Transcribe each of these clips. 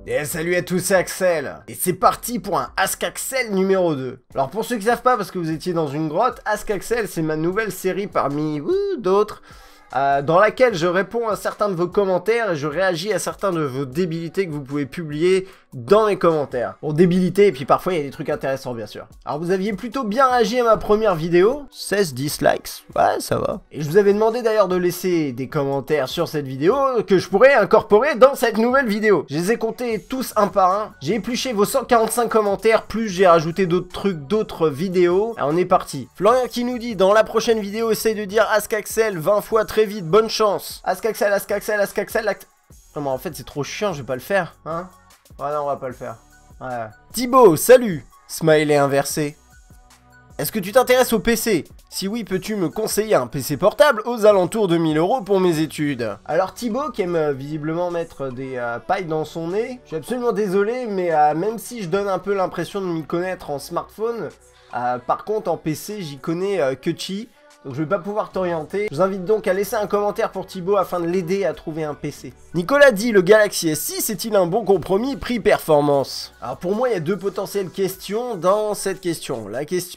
Et salut à tous, c'est Axel. Et c'est parti pour un Ask Axel numéro 2. Alors pour ceux qui savent pas, parce que vous étiez dans une grotte, Ask Axel c'est ma nouvelle série parmi d'autres, dans laquelle je réponds à certains de vos commentaires et je réagis à certains de vos débilités que vous pouvez publier dans mes commentaires. Bon, débilités, et puis parfois il y a des trucs intéressants bien sûr. Alors vous aviez plutôt bien réagi à ma première vidéo, 16 dislikes, ouais ça va. Et je vous avais demandé d'ailleurs de laisser des commentaires sur cette vidéo que je pourrais incorporer dans cette nouvelle vidéo. Je les ai comptés tous un par un, j'ai épluché vos 145 commentaires, plus j'ai rajouté d'autres trucs, d'autres vidéos. Alors on est parti. Florian qui nous dit, dans la prochaine vidéo, essaye de dire Ask Axel 20 fois très vite, bonne chance. Ask Axel, Ask Axel, Ask Axel, Non mais en fait c'est trop chiant, je vais pas le faire, hein. Ouais non, on va pas le faire. Ouais. Thibaut, salut. Smiley inversé. Est-ce que tu t'intéresses au PC? Si oui, peux-tu me conseiller un PC portable aux alentours de 1000 € pour mes études? Alors Thibaut, qui aime visiblement mettre des pailles dans son nez, je suis absolument désolé, mais même si je donne un peu l'impression de m'y connaître en smartphone, par contre en PC, j'y connais que chi. Donc je vais pas pouvoir t'orienter. Je vous invite donc à laisser un commentaire pour Thibaut afin de l'aider à trouver un PC. Nicolas dit, le Galaxy S6 est-il un bon compromis prix-performance? Alors pour moi il y a deux potentielles questions dans cette question.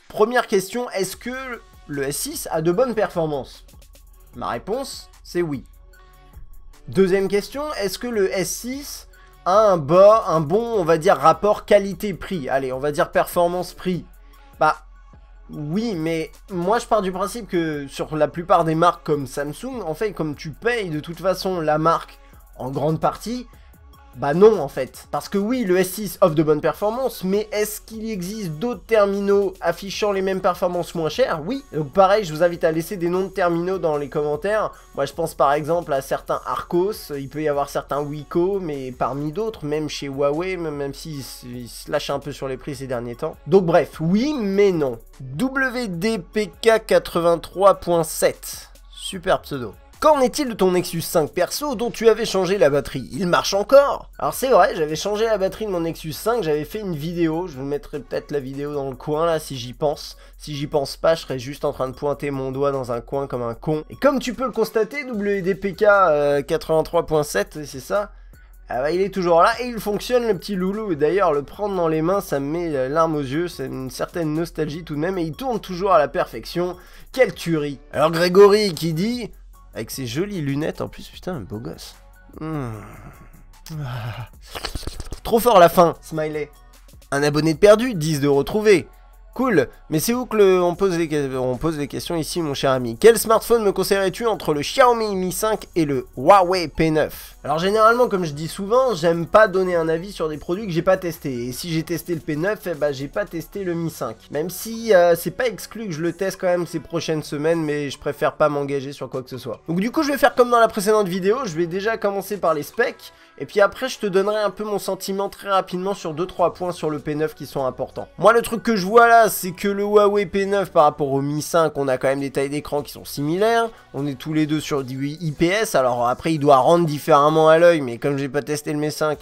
Première question, est-ce que le S6 a de bonnes performances? Ma réponse c'est oui. Deuxième question, est-ce que le S6 a un bon on va dire rapport qualité-prix? Allez, on va dire performance-prix. Bah oui, mais moi je pars du principe que sur la plupart des marques comme Samsung, en fait, comme tu payes de toute façon la marque en grande partie, bah non en fait. Parce que oui, le S6 offre de bonnes performances, mais est-ce qu'il existe d'autres terminaux affichant les mêmes performances moins chères? Oui. Donc pareil, je vous invite à laisser des noms de terminaux dans les commentaires. Moi je pense par exemple à certains Arcos, il peut y avoir certains Wiko, mais parmi d'autres, même chez Huawei, même s'ils se lâchent un peu sur les prix ces derniers temps. Donc bref, oui mais non. WDPK83.7, super pseudo. Qu'en est-il de ton Nexus 5 perso dont tu avais changé la batterie? Il marche encore? Alors c'est vrai, j'avais changé la batterie de mon Nexus 5, j'avais fait une vidéo, je vous mettrai peut-être la vidéo dans le coin là si j'y pense. Si j'y pense pas, je serais juste en train de pointer mon doigt dans un coin comme un con. Et comme tu peux le constater, WDPK 83.7, c'est ça? Ah bah, il est toujours là et il fonctionne le petit loulou. Et d'ailleurs le prendre dans les mains ça me met larmes aux yeux, c'est une certaine nostalgie tout de même. Et il tourne toujours à la perfection, quelle tuerie. Alors Grégory qui dit... Avec ses jolies lunettes en plus, putain, un beau gosse. Trop fort la fin, smiley. Un abonné de perdu, 10 de retrouvé. Cool, mais c'est où que on pose les questions ici, mon cher ami. Quel smartphone me conseillerais-tu entre le Xiaomi Mi 5 et le Huawei P9? Alors généralement, comme je dis souvent, j'aime pas donner un avis sur des produits que j'ai pas testés. Et si j'ai testé le P9, eh ben, j'ai pas testé le Mi 5. Même si c'est pas exclu que je le teste quand même ces prochaines semaines, mais je préfère pas m'engager sur quoi que ce soit. Donc du coup, je vais faire comme dans la précédente vidéo, je vais déjà commencer par les specs. Et puis après, je te donnerai un peu mon sentiment très rapidement sur 2-3 points sur le P9 qui sont importants. Moi, le truc que je vois là, c'est que le Huawei P9 par rapport au Mi 5, on a quand même des tailles d'écran qui sont similaires. On est tous les deux sur du IPS. Alors après, il doit rendre différemment à l'œil, mais comme j'ai pas testé le Mi 5,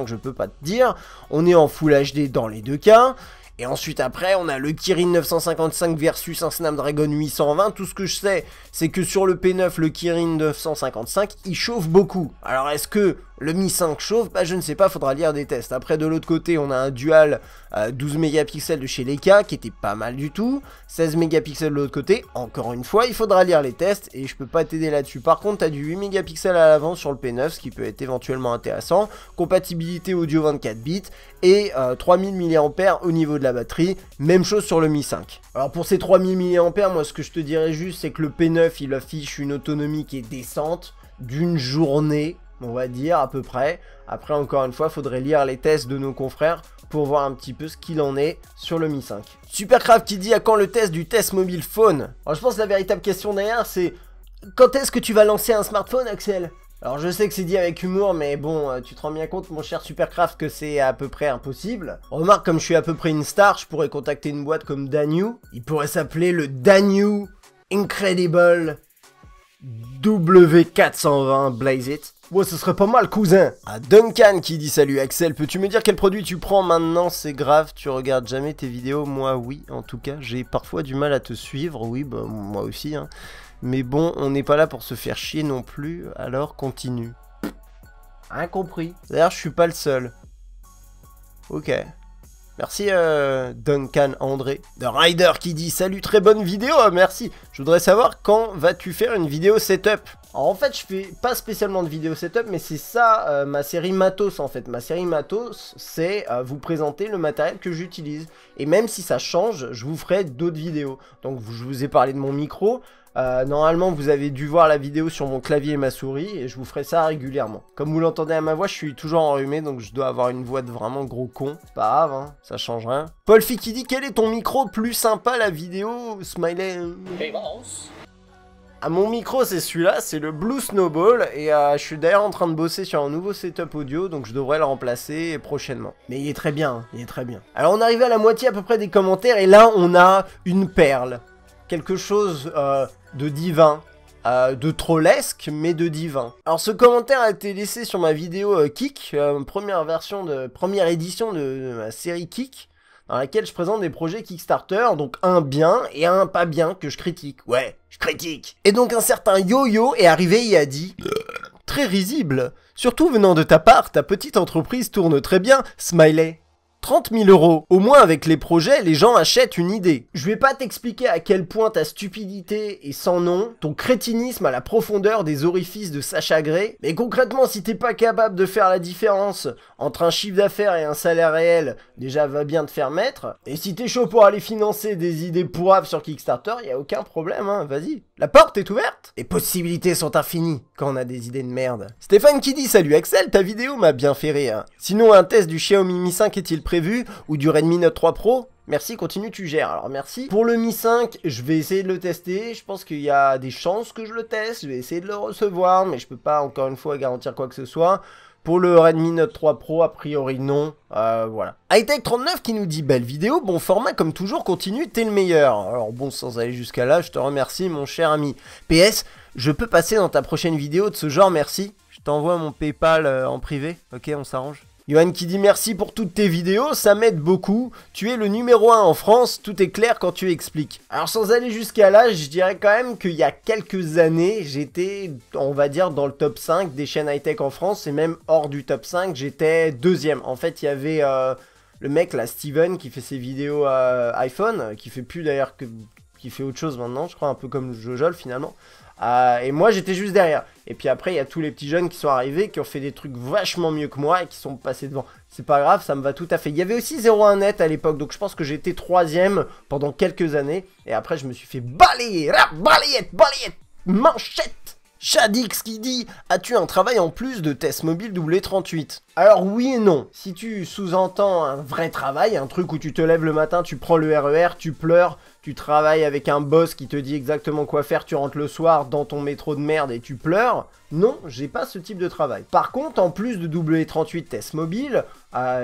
je peux pas te dire. On est en Full HD dans les deux cas. Et ensuite après, on a le Kirin 955 versus un Snapdragon 820. Tout ce que je sais, c'est que sur le P9, le Kirin 955, il chauffe beaucoup. Alors est-ce que le Mi 5 chauffe? Bah je ne sais pas, faudra lire des tests. Après de l'autre côté, on a un dual 12 mégapixels de chez Leica qui était pas mal du tout. 16 mégapixels de l'autre côté. Encore une fois, il faudra lire les tests et je peux pas t'aider là-dessus. Par contre, tu as du 8 mégapixels à l'avant sur le P9, ce qui peut être éventuellement intéressant. Compatibilité audio 24 bits et 3000 mAh au niveau de la batterie. Même chose sur le Mi 5. Alors pour ces 3000 mAh, moi ce que je te dirais juste, c'est que le P9, il affiche une autonomie qui est décente d'une journée, on va dire à peu près. Après encore une fois, faudrait lire les tests de nos confrères pour voir un petit peu ce qu'il en est sur le Mi 5. Supercraft qui dit à quand le test du test mobile phone? Alors je pense que la véritable question derrière c'est quand est-ce que tu vas lancer un smartphone, Axel? Alors je sais que c'est dit avec humour, mais bon, tu te rends bien compte mon cher Supercraft que c'est à peu près impossible. Remarque, comme je suis à peu près une star, je pourrais contacter une boîte comme Danyu. Il pourrait s'appeler le Danyu Incredible W420 Blaze It. Ouais, ce serait pas mal, cousin. Ah, Duncan qui dit salut Axel, peux-tu me dire quel produit tu prends maintenant? C'est grave, tu regardes jamais tes vidéos? Moi oui, en tout cas, j'ai parfois du mal à te suivre, oui, bah moi aussi, hein. Mais bon, on n'est pas là pour se faire chier non plus, alors continue. Incompris. D'ailleurs, je suis pas le seul. Ok. Merci Duncan André. The Rider qui dit salut, très bonne vidéo, merci. Je voudrais savoir quand vas-tu faire une vidéo setup. Alors en fait je fais pas spécialement de vidéo setup, mais c'est ça ma série matos en fait. Ma série matos c'est vous présenter le matériel que j'utilise. Et même si ça change, je vous ferai d'autres vidéos. Donc je vous ai parlé de mon micro. Normalement vous avez dû voir la vidéo sur mon clavier et ma souris et je vous ferai ça régulièrement. Comme vous l'entendez à ma voix, je suis toujours enrhumé donc je dois avoir une voix de vraiment gros con. C'est pas grave, hein, ça change rien. Paul qui dit quel est ton micro plus sympa la vidéo smiley. Hey boss. À mon micro c'est celui-là, c'est le Blue Snowball et je suis d'ailleurs en train de bosser sur un nouveau setup audio donc je devrais le remplacer prochainement. Mais il est très bien, il est très bien. Alors on arrive à la moitié à peu près des commentaires et là on a une perle. Quelque chose de divin, de trollesque, mais de divin. Alors ce commentaire a été laissé sur ma vidéo Kik, première édition de ma série Kik, dans laquelle je présente des projets Kickstarter, donc un bien et un pas bien que je critique. Ouais, je critique. Et donc un certain Yo-Yo est arrivé et a dit « Très risible, surtout venant de ta part, ta petite entreprise tourne très bien, smiley. » 30 000 €. Au moins avec les projets, les gens achètent une idée. Je vais pas t'expliquer à quel point ta stupidité est sans nom, ton crétinisme à la profondeur des orifices de Sacha Gray, mais concrètement si t'es pas capable de faire la différence entre un chiffre d'affaires et un salaire réel, déjà va bien te faire mettre, et si t'es chaud pour aller financer des idées pourrables sur Kickstarter, y a aucun problème, hein, vas-y. La porte est ouverte. Les possibilités sont infinies quand on a des idées de merde. Stéphane qui dit salut Axel, ta vidéo m'a bien fait rire. Sinon un test du Xiaomi Mi 5 est-il prévu ou du Redmi Note 3 Pro? Merci, continue, tu gères. Alors merci. Pour le Mi 5, je vais essayer de le tester. Je pense qu'il y a des chances que je le teste. Je vais essayer de le recevoir, mais je peux pas encore une fois garantir quoi que ce soit. Pour le Redmi Note 3 Pro, a priori non. Voilà. Hightech39 qui nous dit belle vidéo, bon format comme toujours, continue, t'es le meilleur. Alors bon, sans aller jusqu'à là, je te remercie mon cher ami. PS, je peux passer dans ta prochaine vidéo de ce genre, merci. Je t'envoie mon PayPal en privé, ok, on s'arrange. Johan qui dit merci pour toutes tes vidéos, ça m'aide beaucoup. Tu es le numéro 1 en France, tout est clair quand tu expliques. Alors sans aller jusqu'à là, je dirais quand même qu'il y a quelques années, j'étais, on va dire, dans le top 5 des chaînes high-tech en France, et même hors du top 5, j'étais deuxième. En fait, il y avait le mec là, Steven, qui fait ses vidéos iPhone, qui fait plus d'ailleurs que... qui fait autre chose maintenant, je crois, un peu comme Jojol finalement. Et moi j'étais juste derrière. Et puis après il y a tous les petits jeunes qui sont arrivés, qui ont fait des trucs vachement mieux que moi et qui sont passés devant. C'est pas grave, ça me va tout à fait. Il y avait aussi 01net à l'époque, donc je pense que j'étais troisième pendant quelques années. Et après je me suis fait balayer, balayette, manchette. Shadix qui dit « As-tu un travail en plus de test mobile W38 ?» Alors oui et non. Si tu sous-entends un vrai travail, un truc où tu te lèves le matin, tu prends le RER, tu pleures, tu travailles avec un boss qui te dit exactement quoi faire, tu rentres le soir dans ton métro de merde et tu pleures, non, j'ai pas ce type de travail. Par contre, en plus de W38 test mobile,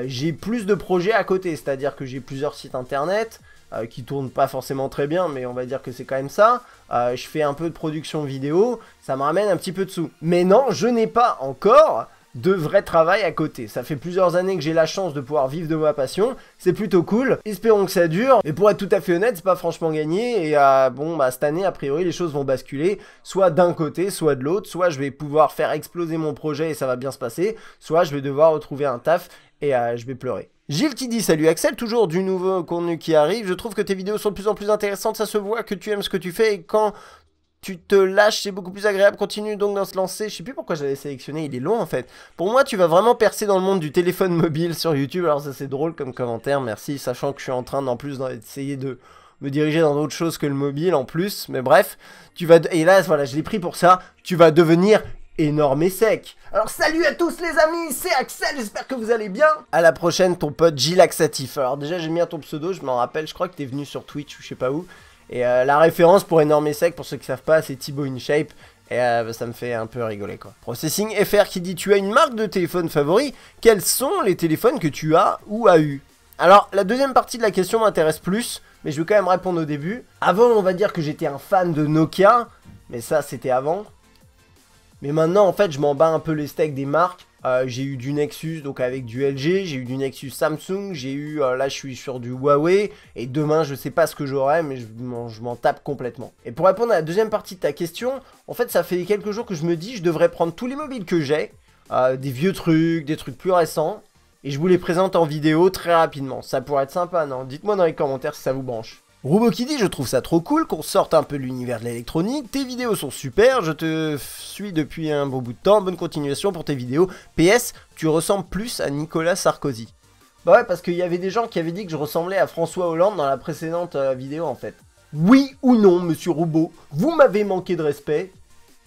j'ai plus de projets à côté, c'est-à-dire que j'ai plusieurs sites internet, qui tournent pas forcément très bien, mais on va dire que c'est quand même ça. Je fais un peu de production vidéo, ça me ramène un petit peu de sous. Mais non, je n'ai pas encore de vrai travail à côté. Ça fait plusieurs années que j'ai la chance de pouvoir vivre de ma passion, c'est plutôt cool, espérons que ça dure. Et pour être tout à fait honnête, c'est pas franchement gagné, et bon, bah cette année, a priori, les choses vont basculer, soit d'un côté, soit de l'autre, soit je vais pouvoir faire exploser mon projet et ça va bien se passer, soit je vais devoir retrouver un taf et je vais pleurer. Gilles qui dit salut Axel, toujours du nouveau contenu qui arrive, je trouve que tes vidéos sont de plus en plus intéressantes, ça se voit que tu aimes ce que tu fais et quand tu te lâches c'est beaucoup plus agréable, continue donc dans se lancer, je sais plus pourquoi j'avais sélectionné, il est long en fait. Pour moi tu vas vraiment percer dans le monde du téléphone mobile sur YouTube, alors ça c'est drôle comme commentaire, merci, sachant que je suis en train en plus d'essayer de me diriger dans d'autres choses que le mobile en plus, mais bref, tu vas, et là voilà je l'ai pris pour ça, tu vas devenir énorme et sec. Alors salut à tous les amis, c'est Axel, j'espère que vous allez bien. À la prochaine, ton pote Gilaxatif. Alors déjà j'ai mis à ton pseudo, je m'en rappelle, je crois que t'es venu sur Twitch ou je sais pas où. Et la référence pour énorme et sec, pour ceux qui savent pas, c'est Thibaut InShape. Et ça me fait un peu rigoler quoi. Processing FR qui dit tu as une marque de téléphone favori, quels sont les téléphones que tu as ou as eu? Alors la deuxième partie de la question m'intéresse plus, mais je vais quand même répondre au début. Avant on va dire que j'étais un fan de Nokia, mais ça c'était avant. Mais maintenant, en fait, je m'en bats un peu les steaks des marques. J'ai eu du Nexus, donc avec du LG. J'ai eu du Nexus Samsung. J'ai eu, là, je suis sur du Huawei. Et demain, je sais pas ce que j'aurai, mais je m'en tape complètement. Et pour répondre à la deuxième partie de ta question, en fait, ça fait quelques jours que je me dis, je devrais prendre tous les mobiles que j'ai. Des vieux trucs, des trucs plus récents. Et je vous les présente en vidéo très rapidement. Ça pourrait être sympa, non? Dites-moi dans les commentaires si ça vous branche. Roubo qui dit, je trouve ça trop cool qu'on sorte un peu de l'univers de l'électronique, tes vidéos sont super, je te suis depuis un bon bout de temps, bonne continuation pour tes vidéos. PS, tu ressembles plus à Nicolas Sarkozy. Bah ouais, parce qu'il y avait des gens qui avaient dit que je ressemblais à François Hollande dans la précédente vidéo en fait. Oui ou non, monsieur Roubo, vous m'avez manqué de respect,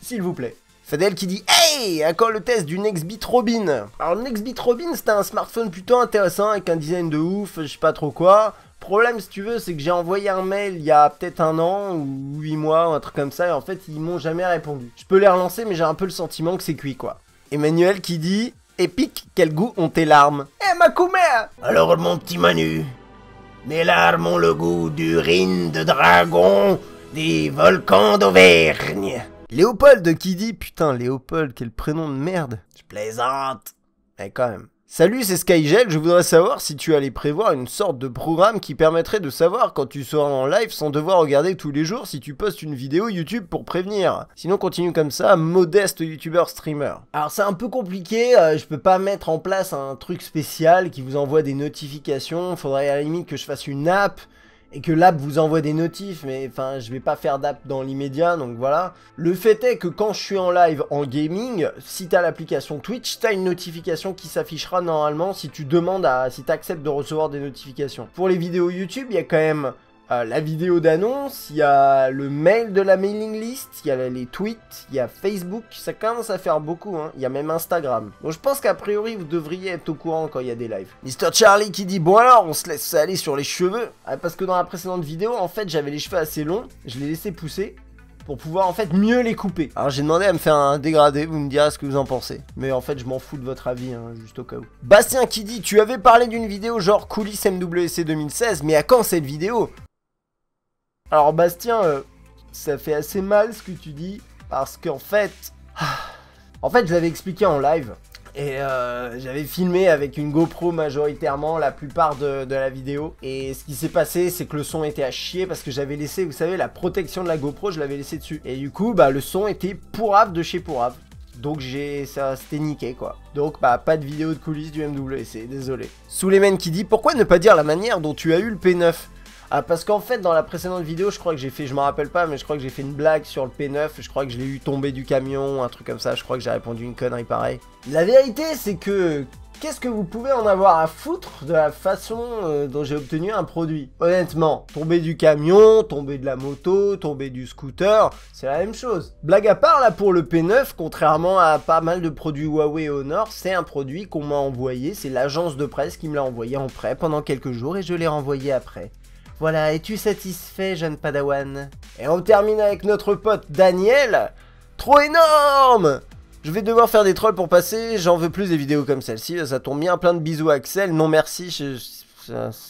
s'il vous plaît. Fadel qui dit, hey, à quand le test du Nextbit Robin? Alors le Nextbit Robin, c'était un smartphone plutôt intéressant avec un design de ouf, je sais pas trop quoi. Problème, si tu veux, c'est que j'ai envoyé un mail il y a peut-être 1 an ou 8 mois, un truc comme ça, et en fait, ils m'ont jamais répondu. Je peux les relancer, mais j'ai un peu le sentiment que c'est cuit, quoi. Emmanuel qui dit, épique, quel goût ont tes larmes? Eh, Makoumé! Alors, mon petit Manu, mes larmes ont le goût d'urine de dragon des volcans d'Auvergne. Léopold qui dit, putain, Léopold, quel prénom de merde. Je plaisante. Mais quand même. Salut, c'est Skygel, je voudrais savoir si tu allais prévoir une sorte de programme qui permettrait de savoir quand tu seras en live sans devoir regarder tous les jours si tu postes une vidéo YouTube pour prévenir. Sinon continue comme ça, modeste youtubeur streamer. Alors c'est un peu compliqué, je peux pas mettre en place un truc spécial qui vous envoie des notifications, faudrait à la limite que je fasse une app et que l'app vous envoie des notifs, mais enfin je vais pas faire d'app dans l'immédiat, donc voilà. Le fait est que quand je suis en live en gaming, si t'as l'application Twitch, t'as une notification qui s'affichera normalement si tu demandes si t'acceptes de recevoir des notifications. Pour les vidéos YouTube, il y a quand même la vidéo d'annonce, il y a le mail de la mailing list, il y a les tweets, il y a Facebook, ça commence à faire beaucoup, hein. Il y a même Instagram. Donc je pense qu'a priori vous devriez être au courant quand il y a des lives. Mr Charlie qui dit, bon alors on se laisse aller sur les cheveux, parce que dans la précédente vidéo en fait j'avais les cheveux assez longs, je les laissais pousser pour pouvoir en fait mieux les couper. Alors j'ai demandé à me faire un dégradé, vous me direz ce que vous en pensez. Mais en fait je m'en fous de votre avis, hein, juste au cas où. Bastien qui dit, tu avais parlé d'une vidéo genre coulisses MWC 2016, mais à quand cette vidéo? Alors Bastien, ça fait assez mal ce que tu dis, parce qu'en fait... je l'avais expliqué en live, et j'avais filmé avec une GoPro majoritairement la plupart de la vidéo, et ce qui s'est passé, c'est que le son était à chier, parce que j'avais laissé, vous savez, la protection de la GoPro, je l'avais laissé dessus. Et du coup, bah le son était pourrave de chez pourrave. Donc ça c'était niqué quoi. Donc bah pas de vidéo de coulisses du MWC, désolé. Suleiman qui dit, pourquoi ne pas dire la manière dont tu as eu le P9? Ah, parce qu'en fait, dans la précédente vidéo, je crois que j'ai fait, je m'en rappelle pas, mais je crois que j'ai fait une blague sur le P9, je crois que je l'ai eu tombé du camion, un truc comme ça, je crois que j'ai répondu une connerie pareille. La vérité, c'est que, qu'est-ce que vous pouvez en avoir à foutre de la façon dont j'ai obtenu un produit? Honnêtement, tomber du camion, tomber de la moto, tomber du scooter, c'est la même chose. Blague à part, là, pour le P9, contrairement à pas mal de produits Huawei et Honor, c'est un produit qu'on m'a envoyé, c'est l'agence de presse qui me l'a envoyé en prêt pendant quelques jours et je l'ai renvoyé après. Voilà, es-tu satisfait, jeune padawan? Et on termine avec notre pote Daniel. Trop énorme! Je vais devoir faire des trolls pour passer, j'en veux plus des vidéos comme celle-ci, ça tombe bien, plein de bisous Axel, non merci,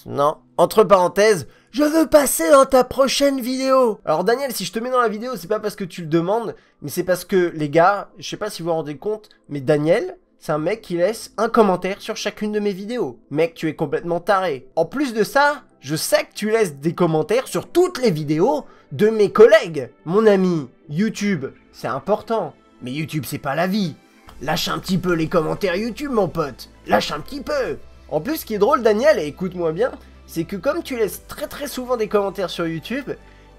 non. Entre parenthèses, je veux passer dans ta prochaine vidéo. Alors Daniel, si je te mets dans la vidéo, c'est pas parce que tu le demandes, mais c'est parce que, les gars, je sais pas si vous vous rendez compte, mais Daniel, c'est un mec qui laisse un commentaire sur chacune de mes vidéos. Mec, tu es complètement taré. En plus de ça, je sais que tu laisses des commentaires sur toutes les vidéos de mes collègues. Mon ami, YouTube, c'est important. Mais YouTube, c'est pas la vie. Lâche un petit peu les commentaires YouTube, mon pote. Lâche un petit peu. En plus, ce qui est drôle, Daniel, et écoute-moi bien, c'est que comme tu laisses très souvent des commentaires sur YouTube,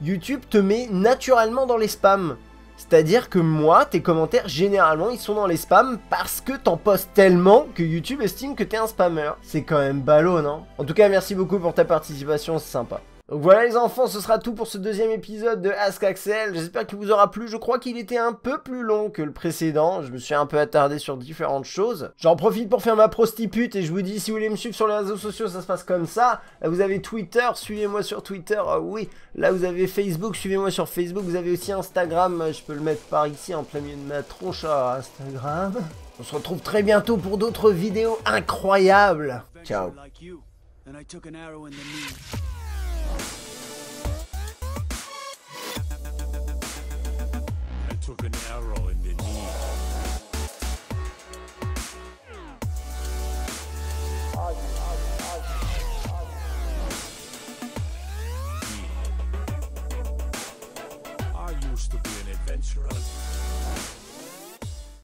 YouTube te met naturellement dans les spams. C'est-à-dire que moi, tes commentaires, généralement, ils sont dans les spams parce que t'en postes tellement que YouTube estime que t'es un spammer. C'est quand même ballot, non? En tout cas, merci beaucoup pour ta participation, c'est sympa. Donc voilà les enfants, ce sera tout pour ce deuxième épisode de Ask Axel. J'espère qu'il vous aura plu. Je crois qu'il était un peu plus long que le précédent. Je me suis un peu attardé sur différentes choses. J'en profite pour faire ma prostitute et je vous dis, si vous voulez me suivre sur les réseaux sociaux, ça se passe comme ça. Là, vous avez Twitter, suivez-moi sur Twitter. Oui, là vous avez Facebook, suivez-moi sur Facebook. Vous avez aussi Instagram, je peux le mettre par ici en plein milieu de ma tronche à Instagram. On se retrouve très bientôt pour d'autres vidéos incroyables. Ciao.